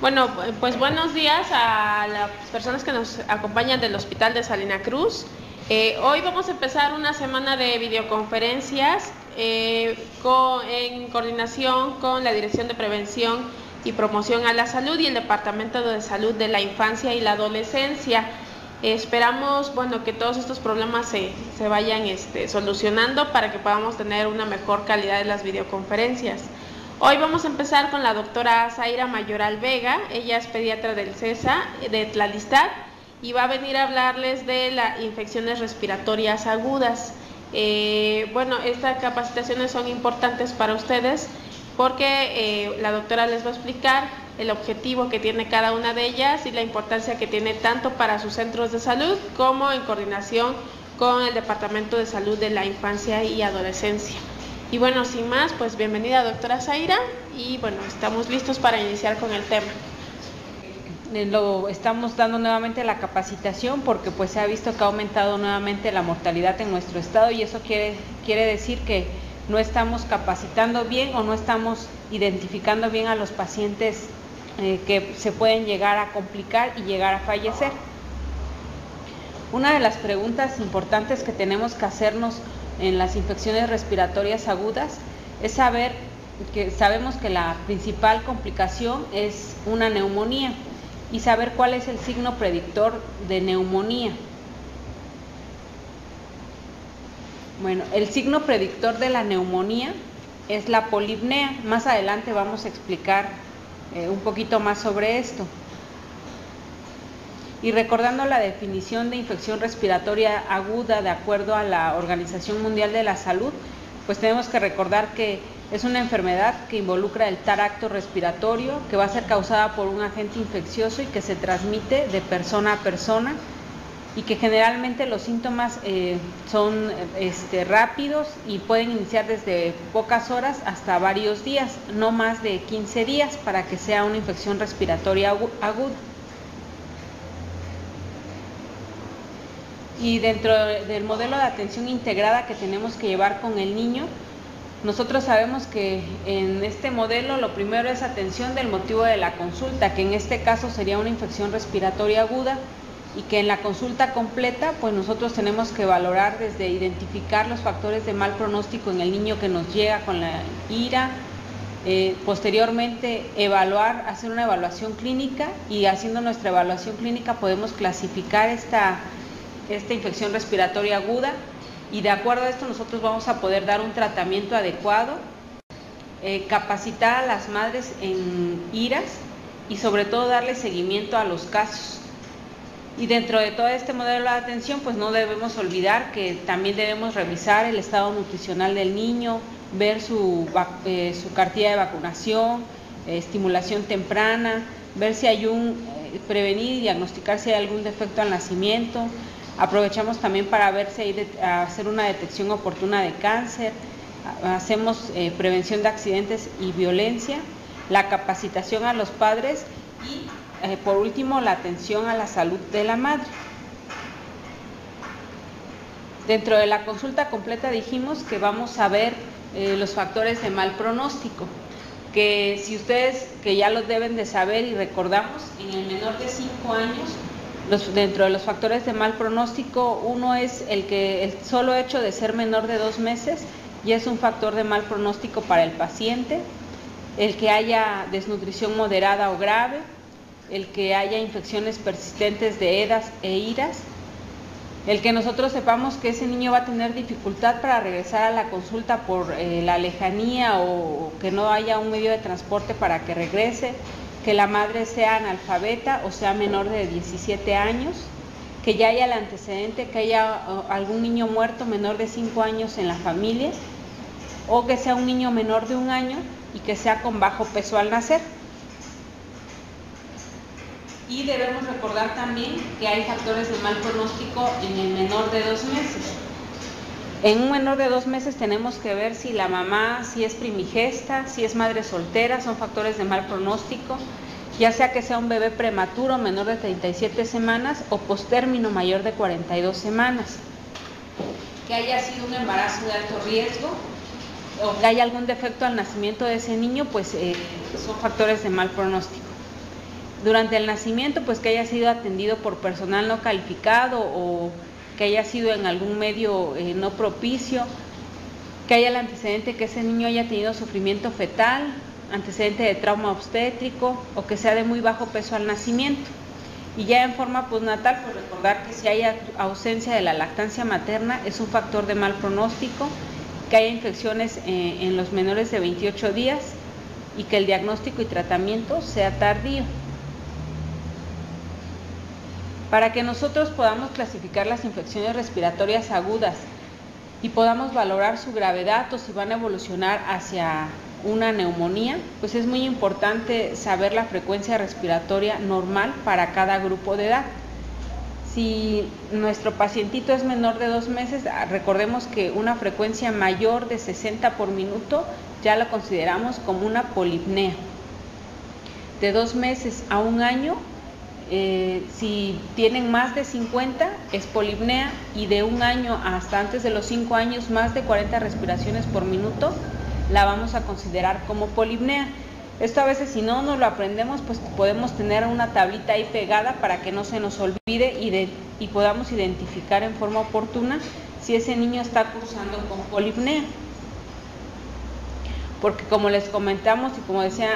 Bueno, pues buenos días a las personas que nos acompañan del Hospital de Salina Cruz. Hoy vamos a empezar una semana de videoconferencias en coordinación con la Dirección de Prevención y Promoción a la Salud y el Departamento de Salud de la Infancia y la Adolescencia. Esperamos, bueno, que todos estos problemas se vayan solucionando para que podamos tener una mejor calidad de las videoconferencias. Hoy vamos a empezar con la doctora Zaira Mayoral Vega. Ella es pediatra del CESA de Tlalistad y va a venir a hablarles de las infecciones respiratorias agudas. Bueno, estas capacitaciones son importantes para ustedes porque la doctora les va a explicar el objetivo que tiene cada una de ellas y la importancia que tiene tanto para sus centros de salud como en coordinación con el Departamento de Salud de la Infancia y Adolescencia. Y bueno, sin más, pues bienvenida doctora Zaira y bueno, estamos listos para iniciar con el tema. Estamos dando nuevamente la capacitación porque pues se ha visto que ha aumentado nuevamente la mortalidad en nuestro estado y eso quiere decir que no estamos capacitando bien o no estamos identificando bien a los pacientes que se pueden llegar a complicar y llegar a fallecer. Una de las preguntas importantes que tenemos que hacernos en las infecciones respiratorias agudas es sabemos que la principal complicación es una neumonía y saber cuál es el signo predictor de neumonía. Bueno, el signo predictor de la neumonía es la polipnea. Más adelante vamos a explicar un poquito más sobre esto. Y recordando la definición de infección respiratoria aguda de acuerdo a la Organización Mundial de la Salud, pues tenemos que recordar que es una enfermedad que involucra el tracto respiratorio, que va a ser causada por un agente infeccioso y que se transmite de persona a persona y que generalmente los síntomas son rápidos y pueden iniciar desde pocas horas hasta varios días, no más de 15 días para que sea una infección respiratoria aguda. Y dentro del modelo de atención integrada que tenemos que llevar con el niño, nosotros sabemos que en este modelo lo primero es atención del motivo de la consulta, que en este caso sería una infección respiratoria aguda y que en la consulta completa pues nosotros tenemos que valorar desde identificar los factores de mal pronóstico en el niño que nos llega con la IRA, posteriormente hacer una evaluación clínica y haciendo nuestra evaluación clínica podemos clasificar esta infección respiratoria aguda y de acuerdo a esto nosotros vamos a poder dar un tratamiento adecuado, capacitar a las madres en IRAS y sobre todo darle seguimiento a los casos. Y dentro de todo este modelo de atención pues no debemos olvidar que también debemos revisar el estado nutricional del niño, ver su cartilla de vacunación, estimulación temprana, ver si hay prevenir y diagnosticar si hay algún defecto al nacimiento. Aprovechamos también para ver si hacer una detección oportuna de cáncer, hacemos prevención de accidentes y violencia, la capacitación a los padres y por último la atención a la salud de la madre. Dentro de la consulta completa dijimos que vamos a ver los factores de mal pronóstico, que si ustedes que ya los deben de saber y recordamos, en el menor de 5 años, dentro de los factores de mal pronóstico, uno es el solo hecho de ser menor de 2 meses ya es un factor de mal pronóstico para el paciente, el que haya desnutrición moderada o grave, el que haya infecciones persistentes de EDAS e IRAS, el que nosotros sepamos que ese niño va a tener dificultad para regresar a la consulta por la lejanía o que no haya un medio de transporte para que regrese, que la madre sea analfabeta o sea menor de 17 años, que ya haya el antecedente, que haya algún niño muerto menor de 5 años en la familia, o que sea un niño menor de 1 año y que sea con bajo peso al nacer. Y debemos recordar también que hay factores de mal pronóstico en el menor de 2 meses. En un menor de 2 meses tenemos que ver si la mamá, si es primigesta, si es madre soltera, son factores de mal pronóstico, ya sea que sea un bebé prematuro menor de 37 semanas o postérmino mayor de 42 semanas, que haya sido un embarazo de alto riesgo o que haya algún defecto al nacimiento de ese niño, pues son factores de mal pronóstico. Durante el nacimiento, pues que haya sido atendido por personal no calificado o que haya sido en algún medio no propicio, que haya el antecedente que ese niño haya tenido sufrimiento fetal, antecedente de trauma obstétrico o que sea de muy bajo peso al nacimiento. Y ya en forma postnatal, pues recordar que si hay ausencia de la lactancia materna es un factor de mal pronóstico, que haya infecciones en los menores de 28 días y que el diagnóstico y tratamiento sea tardío. Para que nosotros podamos clasificar las infecciones respiratorias agudas y podamos valorar su gravedad o si van a evolucionar hacia una neumonía, pues es muy importante saber la frecuencia respiratoria normal para cada grupo de edad. Si nuestro pacientito es menor de 2 meses, recordemos que una frecuencia mayor de 60 por minuto ya la consideramos como una polipnea. De 2 meses a 1 año, si tienen más de 50 es polipnea, y de 1 año hasta antes de los 5 años más de 40 respiraciones por minuto la vamos a considerar como polipnea. Esto a veces si no nos lo aprendemos, pues podemos tener una tablita ahí pegada para que no se nos olvide y podamos identificar en forma oportuna si ese niño está cursando con polipnea. Porque como les comentamos y como decía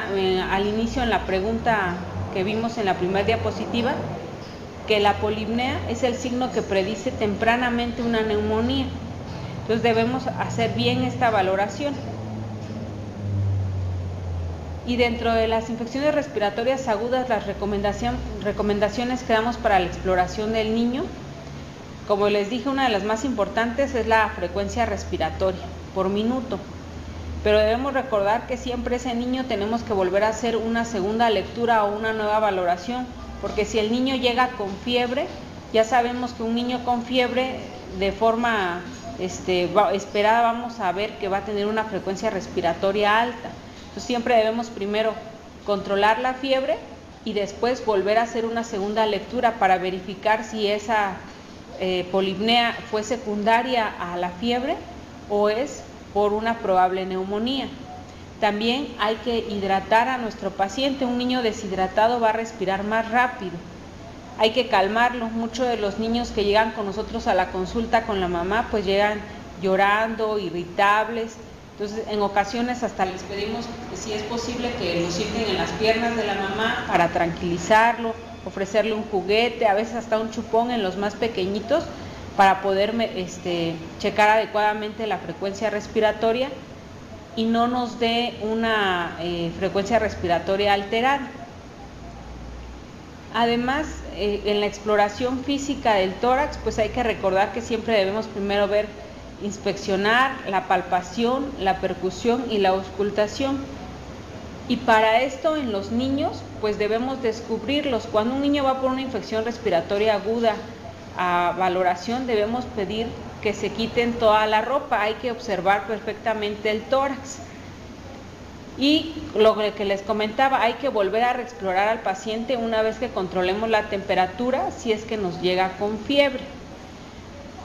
al inicio en la pregunta que vimos en la primera diapositiva, que la polipnea es el signo que predice tempranamente una neumonía. Entonces debemos hacer bien esta valoración. Y dentro de las infecciones respiratorias agudas, las recomendaciones que damos para la exploración del niño, como les dije, una de las más importantes es la frecuencia respiratoria por minuto. Pero debemos recordar que siempre ese niño tenemos que volver a hacer una segunda lectura o una nueva valoración, porque si el niño llega con fiebre, ya sabemos que un niño con fiebre de forma esperada vamos a ver que va a tener una frecuencia respiratoria alta. Entonces siempre debemos primero controlar la fiebre y después volver a hacer una segunda lectura para verificar si esa polipnea fue secundaria a la fiebre o es por una probable neumonía. También hay que hidratar a nuestro paciente. Un niño deshidratado va a respirar más rápido. Hay que calmarlo. Muchos de los niños que llegan con nosotros a la consulta con la mamá, pues llegan llorando, irritables. Entonces, en ocasiones hasta les pedimos que si es posible que lo sienten en las piernas de la mamá para tranquilizarlo, ofrecerle un juguete, a veces hasta un chupón en los más pequeñitos, para poder checar adecuadamente la frecuencia respiratoria y no nos dé una frecuencia respiratoria alterada. Además, en la exploración física del tórax, pues hay que recordar que siempre debemos primero inspeccionar la palpación, la percusión y la auscultación. Y para esto en los niños, pues debemos descubrirlos. Cuando un niño va por una infección respiratoria aguda a valoración, debemos pedir que se quiten toda la ropa. Hay que observar perfectamente el tórax. Y lo que les comentaba, hay que volver a reexplorar al paciente una vez que controlemos la temperatura, si es que nos llega con fiebre.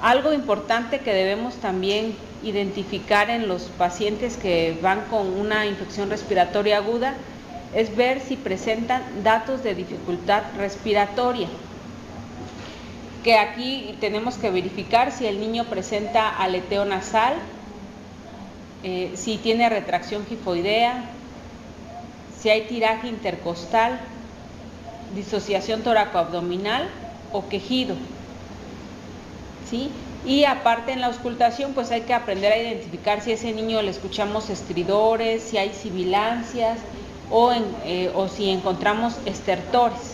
Algo importante que debemos también identificar en los pacientes que van con una infección respiratoria aguda es ver si presentan datos de dificultad respiratoria, que aquí tenemos que verificar si el niño presenta aleteo nasal, si tiene retracción gifoidea, si hay tiraje intercostal, disociación toracoabdominal o quejido, ¿sí? Y aparte en la auscultación, pues hay que aprender a identificar si a ese niño le escuchamos estridores, si hay sibilancias o si encontramos estertores.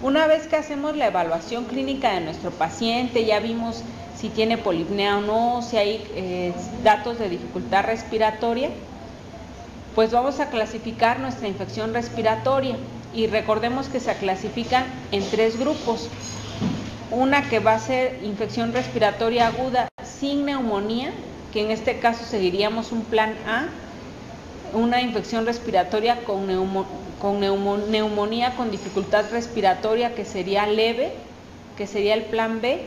Una vez que hacemos la evaluación clínica de nuestro paciente, ya vimos si tiene polipnea o no, si hay datos de dificultad respiratoria, pues vamos a clasificar nuestra infección respiratoria. Y recordemos que se clasifican en 3 grupos. Una que va a ser infección respiratoria aguda sin neumonía, que en este caso seguiríamos un plan A. Una infección respiratoria con neumonía con dificultad respiratoria, que sería leve, que sería el plan B.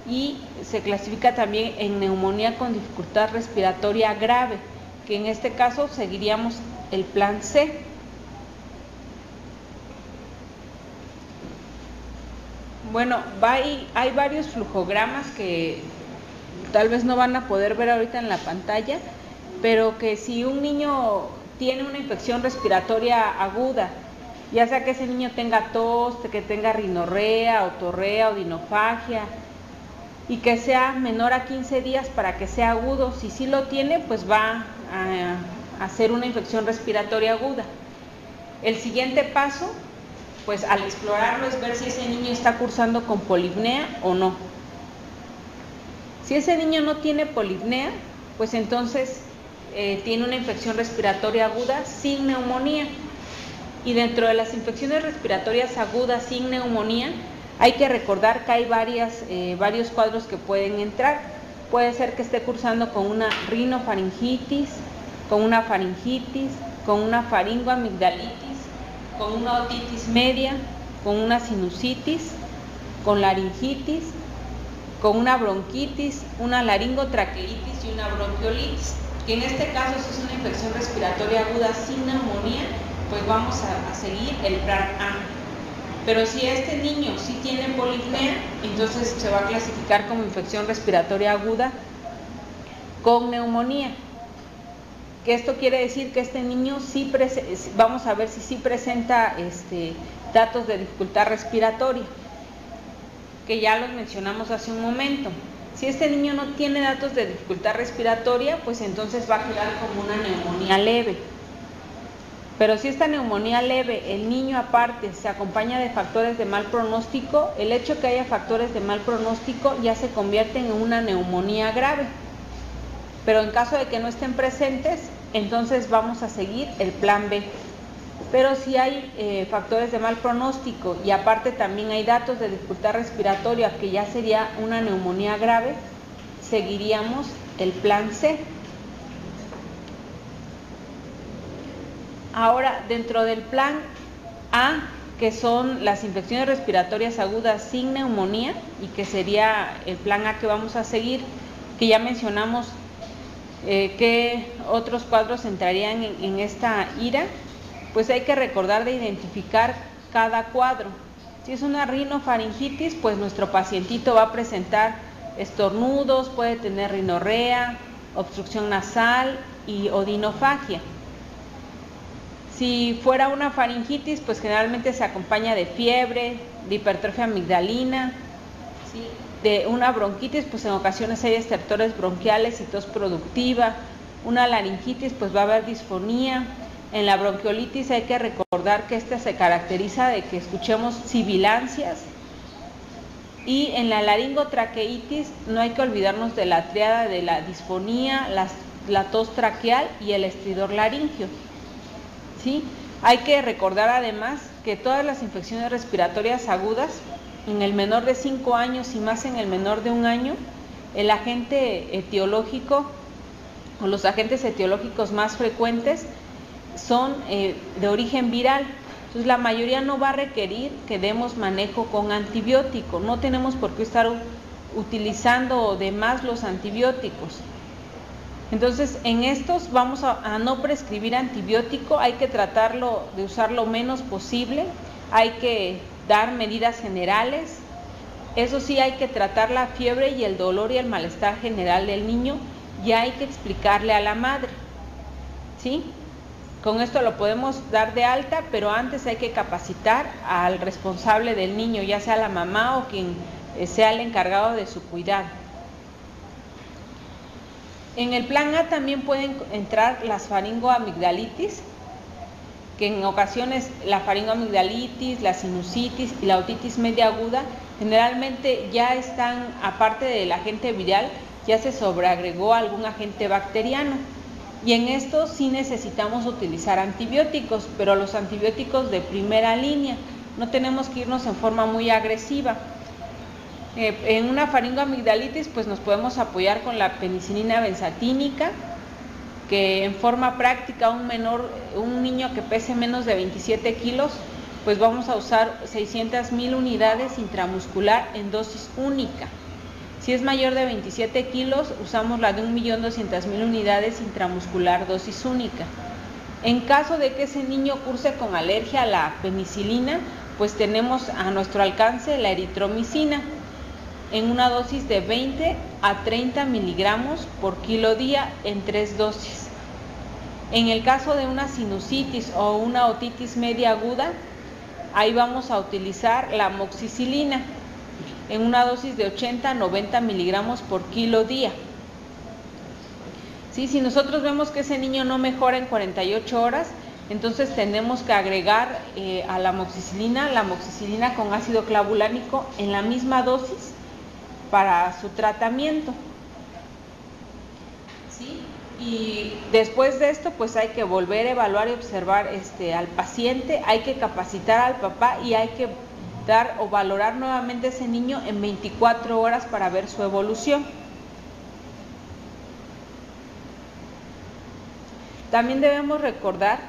Y se clasifica también en neumonía con dificultad respiratoria grave, que en este caso seguiríamos el plan C. Bueno, hay varios flujogramas que tal vez no van a poder ver ahorita en la pantalla, pero que si un niño tiene una infección respiratoria aguda, ya sea que ese niño tenga tos, que tenga rinorrea, otorrea, odinofagia, y que sea menor a 15 días para que sea agudo, si sí lo tiene, pues va a hacer una infección respiratoria aguda. El siguiente paso, pues al explorarlo, es ver si ese niño está cursando con polipnea o no. Si ese niño no tiene polipnea, pues entonces tiene una infección respiratoria aguda sin neumonía. Y dentro de las infecciones respiratorias agudas sin neumonía, hay que recordar que hay varios cuadros que pueden entrar. Puede ser que esté cursando con una rinofaringitis, con una faringitis, con una faringoamigdalitis, con una otitis media, con una sinusitis, con laringitis, con una bronquitis, una laringotraqueitis y una bronquiolitis, que en este caso, si es una infección respiratoria aguda sin neumonía, pues vamos a seguir el plan A. Pero si este niño sí tiene polipnea, entonces se va a clasificar como infección respiratoria aguda con neumonía. Que esto quiere decir que este niño sí vamos a ver si sí presenta datos de dificultad respiratoria, que ya los mencionamos hace un momento. Si este niño no tiene datos de dificultad respiratoria, pues entonces va a quedar como una neumonía leve. Pero si esta neumonía leve, el niño aparte se acompaña de factores de mal pronóstico, el hecho que haya factores de mal pronóstico ya se convierte en una neumonía grave. Pero en caso de que no estén presentes, entonces vamos a seguir el plan B. Pero si hay factores de mal pronóstico y aparte también hay datos de dificultad respiratoria, que ya sería una neumonía grave, seguiríamos el plan C. Ahora, dentro del plan A, que son las infecciones respiratorias agudas sin neumonía, y que sería el plan A que vamos a seguir, que ya mencionamos qué otros cuadros entrarían en esta IRA, pues hay que recordar de identificar cada cuadro. Si es una rinofaringitis, pues nuestro pacientito va a presentar estornudos, puede tener rinorrea, obstrucción nasal y odinofagia. Si fuera una faringitis, pues generalmente se acompaña de fiebre, de hipertrofia amigdalina, ¿sí? De una bronquitis, pues en ocasiones hay estertores bronquiales y tos productiva. Una laringitis, pues va a haber disfonía. En la bronquiolitis hay que recordar que esta se caracteriza de que escuchemos sibilancias. Y en la laringotraqueitis no hay que olvidarnos de la triada de la disfonía, la tos traqueal y el estridor laringio. ¿Sí? Hay que recordar además que todas las infecciones respiratorias agudas, en el menor de 5 años y más en el menor de 1 año, el agente etiológico o los agentes etiológicos más frecuentes son de origen viral. Entonces la mayoría no va a requerir que demos manejo con antibiótico, no tenemos por qué estar utilizando de más los antibióticos. Entonces en estos vamos a no prescribir antibiótico, hay que tratarlo de usar lo menos posible, hay que dar medidas generales, eso sí, hay que tratar la fiebre y el dolor y el malestar general del niño, y hay que explicarle a la madre, ¿sí? Con esto lo podemos dar de alta, pero antes hay que capacitar al responsable del niño, ya sea la mamá o quien sea el encargado de su cuidado. En el plan A también pueden entrar las faringoamigdalitis, que en ocasiones la faringoamigdalitis, la sinusitis y la otitis media aguda Generalmente ya están, aparte del agente viral, ya se sobreagregó algún agente bacteriano. Y en esto sí necesitamos utilizar antibióticos, pero los antibióticos de primera línea. No tenemos que irnos en forma muy agresiva. En una faringoamigdalitis pues nos podemos apoyar con la penicilina benzatínica, que en forma práctica un niño que pese menos de 27 kilos, pues vamos a usar 600,000 unidades intramuscular en dosis única. Si es mayor de 27 kilos, usamos la de 1.200.000 unidades intramuscular dosis única. En caso de que ese niño curse con alergia a la penicilina, pues tenemos a nuestro alcance la eritromicina en una dosis de 20 a 30 miligramos por kilo día en 3 dosis. En el caso de una sinusitis o una otitis media aguda, ahí vamos a utilizar la amoxicilina en una dosis de 80 a 90 miligramos por kilo día. ¿Sí? Si nosotros vemos que ese niño no mejora en 48 horas, entonces tenemos que agregar a la amoxicilina con ácido clavulánico en la misma dosis para su tratamiento. ¿Sí? Y después de esto pues hay que volver a evaluar y observar al paciente, hay que capacitar al papá y hay que dar o valorar nuevamente a ese niño en 24 horas para ver su evolución. También debemos recordar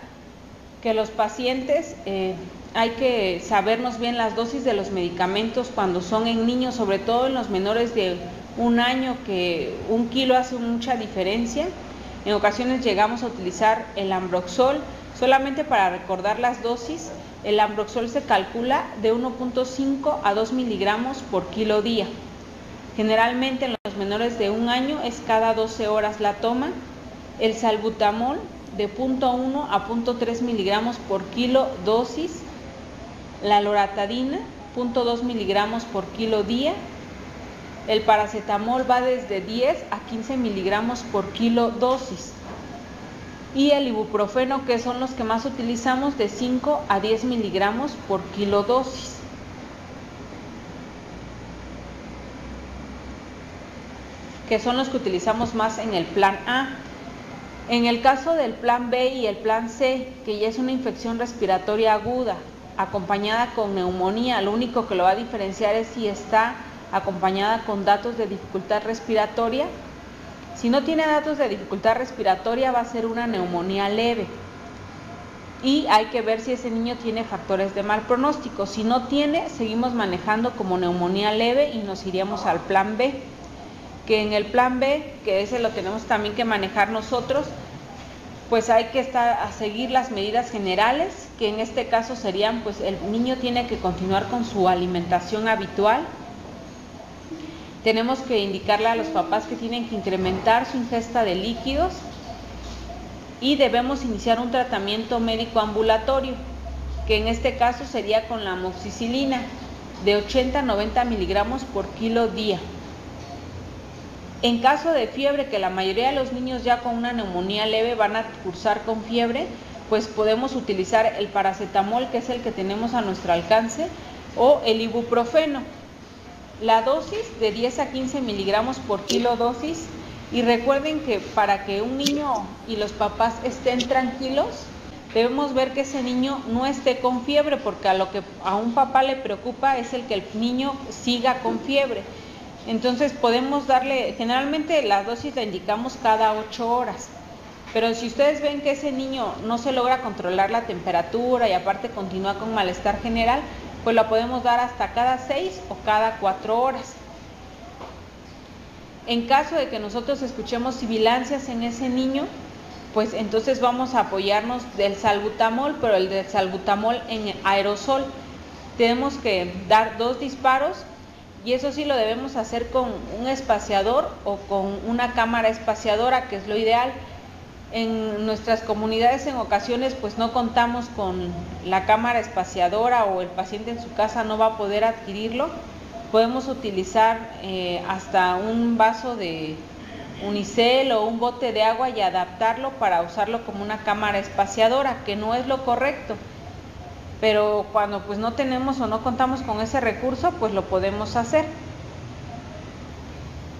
que los pacientes hay que sabernos bien las dosis de los medicamentos cuando son en niños, sobre todo en los menores de 1 año, que 1 kilo hace mucha diferencia. En ocasiones llegamos a utilizar el Ambroxol. Solamente para recordar las dosis, el Ambroxol se calcula de 1.5 a 2 miligramos por kilo día. Generalmente en los menores de 1 año es cada 12 horas la toma. El Salbutamol de 0.1 a 0.3 miligramos por kilo dosis. La loratadina, 0.2 miligramos por kilo día. El paracetamol va desde 10 a 15 miligramos por kilo dosis. Y el ibuprofeno, que son los que más utilizamos, de 5 a 10 miligramos por kilo dosis. Que son los que utilizamos más en el plan A. En el caso del plan B y el plan C, que ya es una infección respiratoria aguda, acompañada con neumonía, lo único que lo va a diferenciar es si está acompañada con datos de dificultad respiratoria. Si no tiene datos de dificultad respiratoria, va a ser una neumonía leve. Y hay que ver si ese niño tiene factores de mal pronóstico. Si no tiene, seguimos manejando como neumonía leve y nos iríamos al plan B. Que en el plan B, que ese lo tenemos también que manejar nosotros, pues hay que a seguir las medidas generales, que en este caso serían, pues el niño tiene que continuar con su alimentación habitual. Tenemos que indicarle a los papás que tienen que incrementar su ingesta de líquidos y debemos iniciar un tratamiento médico ambulatorio, que en este caso sería con la amoxicilina de 80 a 90 miligramos por kilo día. En caso de fiebre, que la mayoría de los niños ya con una neumonía leve van a cursar con fiebre, pues podemos utilizar el paracetamol, que es el que tenemos a nuestro alcance, o el ibuprofeno. La dosis de 10 a 15 miligramos por kilo dosis. Y recuerden que para que un niño y los papás estén tranquilos, debemos ver que ese niño no esté con fiebre, porque a lo que a un papá le preocupa es el que el niño siga con fiebre. Entonces podemos darle, generalmente la dosis la indicamos cada 8 horas, pero si ustedes ven que ese niño no se logra controlar la temperatura y aparte continúa con malestar general, pues la podemos dar hasta cada 6 o cada 4 horas. En caso de que nosotros escuchemos sibilancias en ese niño, pues entonces vamos a apoyarnos del salbutamol, pero el del salbutamol en aerosol. Tenemos que dar 2 disparos. Y eso sí lo debemos hacer con un espaciador o con una cámara espaciadora, que es lo ideal. En nuestras comunidades en ocasiones pues no contamos con la cámara espaciadora o el paciente en su casa no va a poder adquirirlo. Podemos utilizar hasta un vaso de unicel o un bote de agua y adaptarlo para usarlo como una cámara espaciadora, que no es lo correcto. pero cuando pues no tenemos o no contamos con ese recurso, pues lo podemos hacer.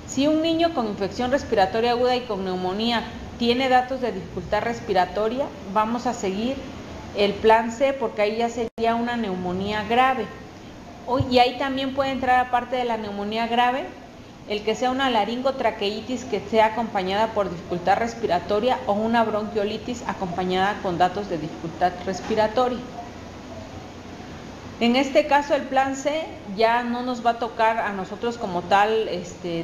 Si un niño con infección respiratoria aguda y con neumonía tiene datos de dificultad respiratoria, vamos a seguir el plan C, porque ahí ya sería una neumonía grave. Y ahí también puede entrar, aparte de la neumonía grave, el que sea una laringotraqueitis que sea acompañada por dificultad respiratoria o una bronquiolitis acompañada con datos de dificultad respiratoria. En este caso el plan C ya no nos va a tocar a nosotros como tal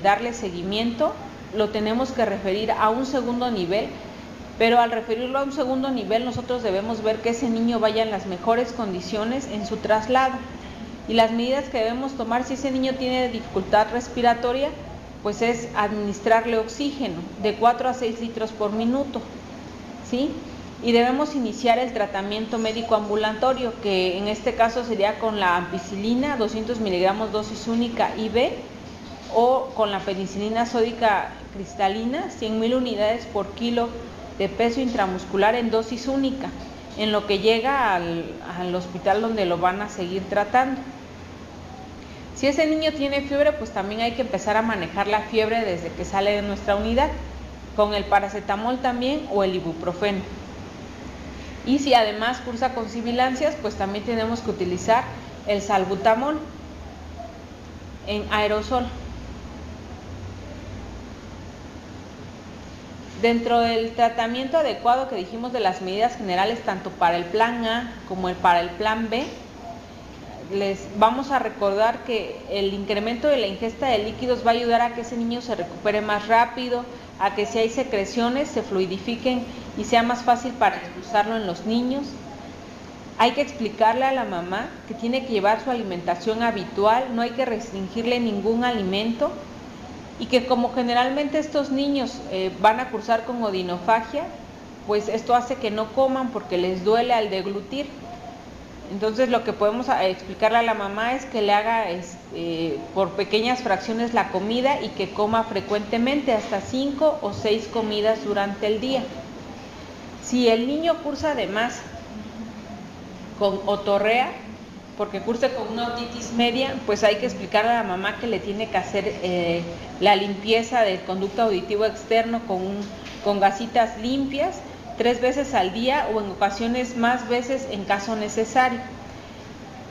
darle seguimiento, lo tenemos que referir a un segundo nivel, pero al referirlo a un segundo nivel nosotros debemos ver que ese niño vaya en las mejores condiciones en su traslado. Y las medidas que debemos tomar si ese niño tiene dificultad respiratoria, pues es administrarle oxígeno de 4 a 6 litros por minuto, ¿sí? Y debemos iniciar el tratamiento médico ambulatorio, que en este caso sería con la ampicilina, 200 miligramos dosis única IV, o con la penicilina sódica cristalina, 100.000 unidades por kilo de peso intramuscular en dosis única, en lo que llega al hospital donde lo van a seguir tratando. Si ese niño tiene fiebre, pues también hay que empezar a manejar la fiebre desde que sale de nuestra unidad, con el paracetamol también o el ibuprofeno. Y si además cursa con sibilancias, pues también tenemos que utilizar el salbutamol en aerosol. Dentro del tratamiento adecuado que dijimos de las medidas generales, tanto para el plan A como para el plan B, les vamos a recordar que el incremento de la ingesta de líquidos va a ayudar a que ese niño se recupere más rápido, a que si hay secreciones se fluidifiquen y sea más fácil para expulsarlo en los niños. Hay que explicarle a la mamá que tiene que llevar su alimentación habitual, no hay que restringirle ningún alimento, y que como generalmente estos niños van a cursar con odinofagia, pues esto hace que no coman porque les duele al deglutir. Entonces lo que podemos explicarle a la mamá es que le haga por pequeñas fracciones la comida y que coma frecuentemente, hasta 5 o 6 comidas durante el día. Si el niño cursa además con otorrea, porque curse con una otitis media, pues hay que explicarle a la mamá que le tiene que hacer la limpieza del conducto auditivo externo con gasitas limpias 3 veces al día o en ocasiones más veces en caso necesario.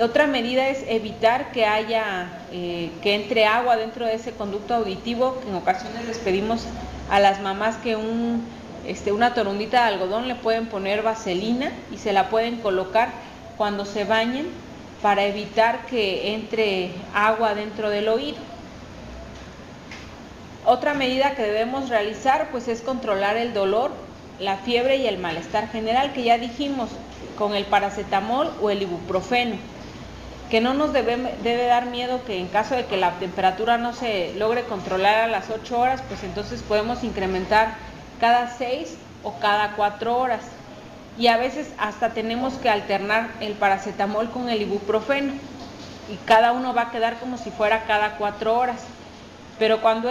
Otra medida es evitar que que entre agua dentro de ese conducto auditivo, que en ocasiones les pedimos a las mamás que una torundita de algodón le pueden poner vaselina y se la pueden colocar cuando se bañen para evitar que entre agua dentro del oído. Otra medida que debemos realizar pues es controlar el dolor, la fiebre y el malestar general, que ya dijimos, con el paracetamol o el ibuprofeno, que no nos debe dar miedo que en caso de que la temperatura no se logre controlar a las 8 horas, pues entonces podemos incrementar cada 6 o cada 4 horas. Y a veces hasta tenemos que alternar el paracetamol con el ibuprofeno y cada uno va a quedar como si fuera cada 4 horas. Pero cuando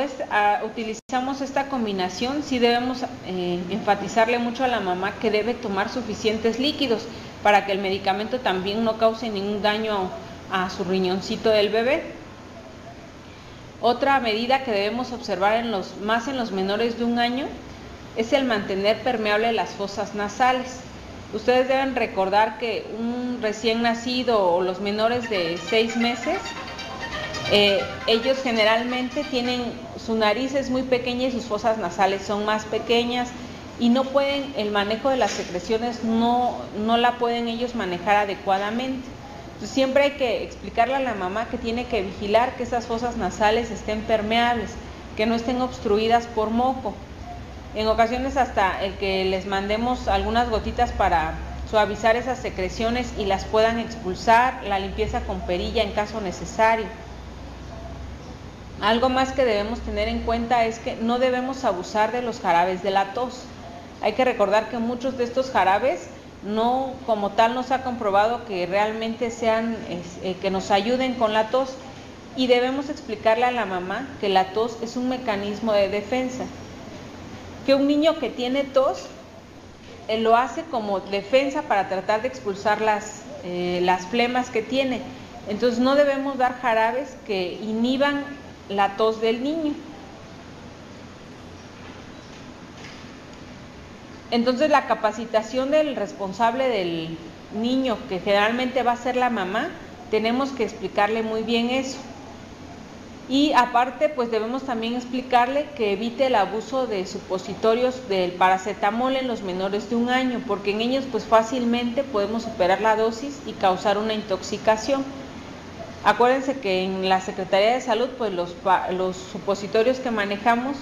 utilizamos esta combinación, sí debemos enfatizarle mucho a la mamá que debe tomar suficientes líquidos para que el medicamento también no cause ningún daño a su riñoncito del bebé. Otra medida que debemos observar más en los menores de 1 año es el mantener permeable las fosas nasales. Ustedes deben recordar que un recién nacido o los menores de 6 meses, ellos generalmente su nariz es muy pequeña y sus fosas nasales son más pequeñas y no pueden, el manejo de las secreciones no la pueden ellos manejar adecuadamente. Entonces siempre hay que explicarle a la mamá que tiene que vigilar que esas fosas nasales estén permeables, que no estén obstruidas por moco. En ocasiones hasta el que les mandemos algunas gotitas para suavizar esas secreciones y las puedan expulsar, la limpieza con perilla en caso necesario. Algo más que debemos tener en cuenta es que no debemos abusar de los jarabes de la tos. Hay que recordar que muchos de estos jarabes no como tal nos ha comprobado que realmente sean que nos ayuden con la tos, y debemos explicarle a la mamá que la tos es un mecanismo de defensa, que un niño que tiene tos lo hace como defensa para tratar de expulsar las flemas que tiene. Entonces no debemos dar jarabes que inhiban la tos del niño. Entonces la capacitación del responsable del niño, que generalmente va a ser la mamá, tenemos que explicarle muy bien eso. Y aparte, pues debemos también explicarle que evite el abuso de supositorios del paracetamol en los menores de 1 año, porque en ellos pues fácilmente podemos superar la dosis y causar una intoxicación. Acuérdense que en la Secretaría de Salud pues los supositorios que manejamos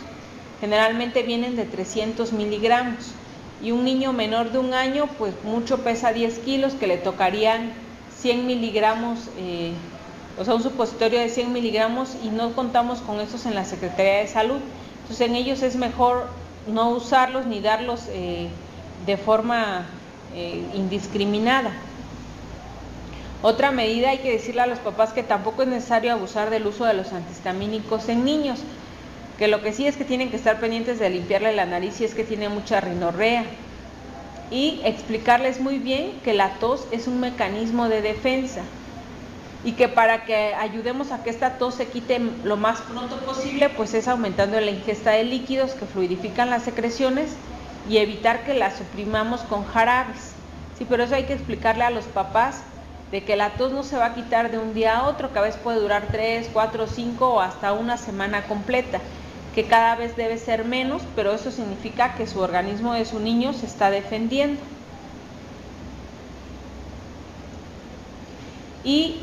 generalmente vienen de 300 miligramos, y un niño menor de 1 año pues mucho pesa 10 kilos, que le tocarían 100 miligramos, o sea un supositorio de 100 miligramos, y no contamos con esos en la Secretaría de Salud. Entonces en ellos es mejor no usarlos ni darlos de forma indiscriminada. Otra medida, hay que decirle a los papás que tampoco es necesario abusar del uso de los antihistamínicos en niños, que lo que sí es que tienen que estar pendientes de limpiarle la nariz si es que tiene mucha rinorrea, y explicarles muy bien que la tos es un mecanismo de defensa y que para que ayudemos a que esta tos se quite lo más pronto posible, pues es aumentando la ingesta de líquidos que fluidifican las secreciones y evitar que las suprimamos con jarabes. Sí, pero eso hay que explicarle a los papás, de que la tos no se va a quitar de un día a otro, que a veces puede durar 3, 4, 5 o hasta una semana completa, que cada vez debe ser menos, pero eso significa que su organismo de su niño se está defendiendo. Y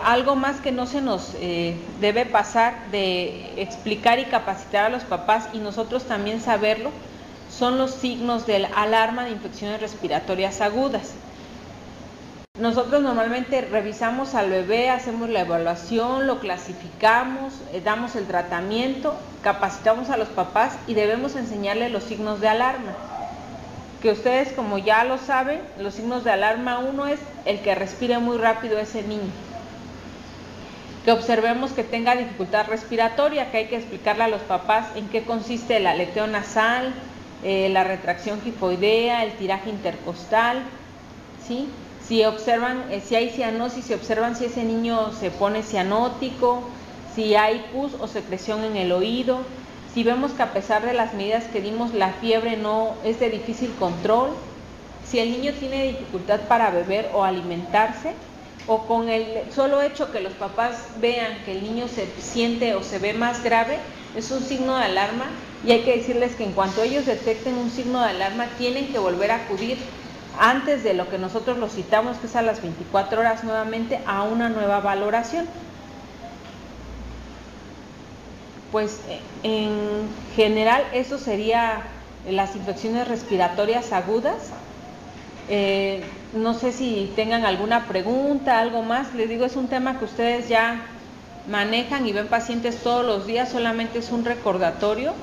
algo más que no se nos debe pasar de explicar y capacitar a los papás, y nosotros también saberlo, son los signos de alarma de infecciones respiratorias agudas. Nosotros normalmente revisamos al bebé, hacemos la evaluación, lo clasificamos, damos el tratamiento, capacitamos a los papás y debemos enseñarles los signos de alarma. Que ustedes, como ya lo saben, los signos de alarma, uno es el que respire muy rápido ese niño. Que observemos que tenga dificultad respiratoria, que hay que explicarle a los papás en qué consiste el aleteo nasal, la retracción gifoidea, el tiraje intercostal, ¿sí? Si observan, si hay cianosis, si observan si ese niño se pone cianótico, si hay pus o secreción en el oído, si vemos que a pesar de las medidas que dimos, la fiebre no es de difícil control, si el niño tiene dificultad para beber o alimentarse, o con el solo hecho que los papás vean que el niño se siente o se ve más grave, es un signo de alarma, y hay que decirles que en cuanto ellos detecten un signo de alarma, tienen que volver a acudir antes de lo que nosotros los citamos, que es a las 24 horas nuevamente, a una nueva valoración. Pues en general eso sería las infecciones respiratorias agudas. No sé si tengan alguna pregunta, algo más. Les digo, es un tema que ustedes ya manejan y ven pacientes todos los días, solamente es un recordatorio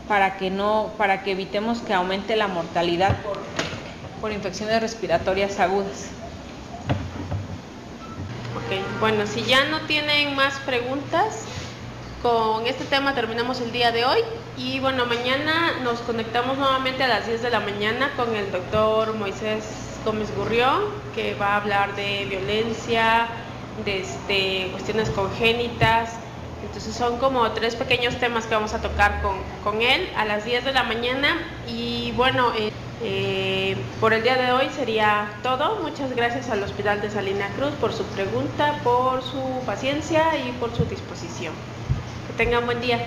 para que evitemos que aumente la mortalidad por infecciones respiratorias agudas. Ok, bueno, si ya no tienen más preguntas, con este tema terminamos el día de hoy, y bueno, mañana nos conectamos nuevamente a las 10 de la mañana con el doctor Moisés Gómez Gurrión, que va a hablar de violencia, de cuestiones congénitas. Entonces son como 3 pequeños temas que vamos a tocar con él a las 10 de la mañana. Y bueno, por el día de hoy sería todo. Muchas gracias al Hospital de Salina Cruz por su pregunta, por su paciencia y por su disposición. Que tengan buen día.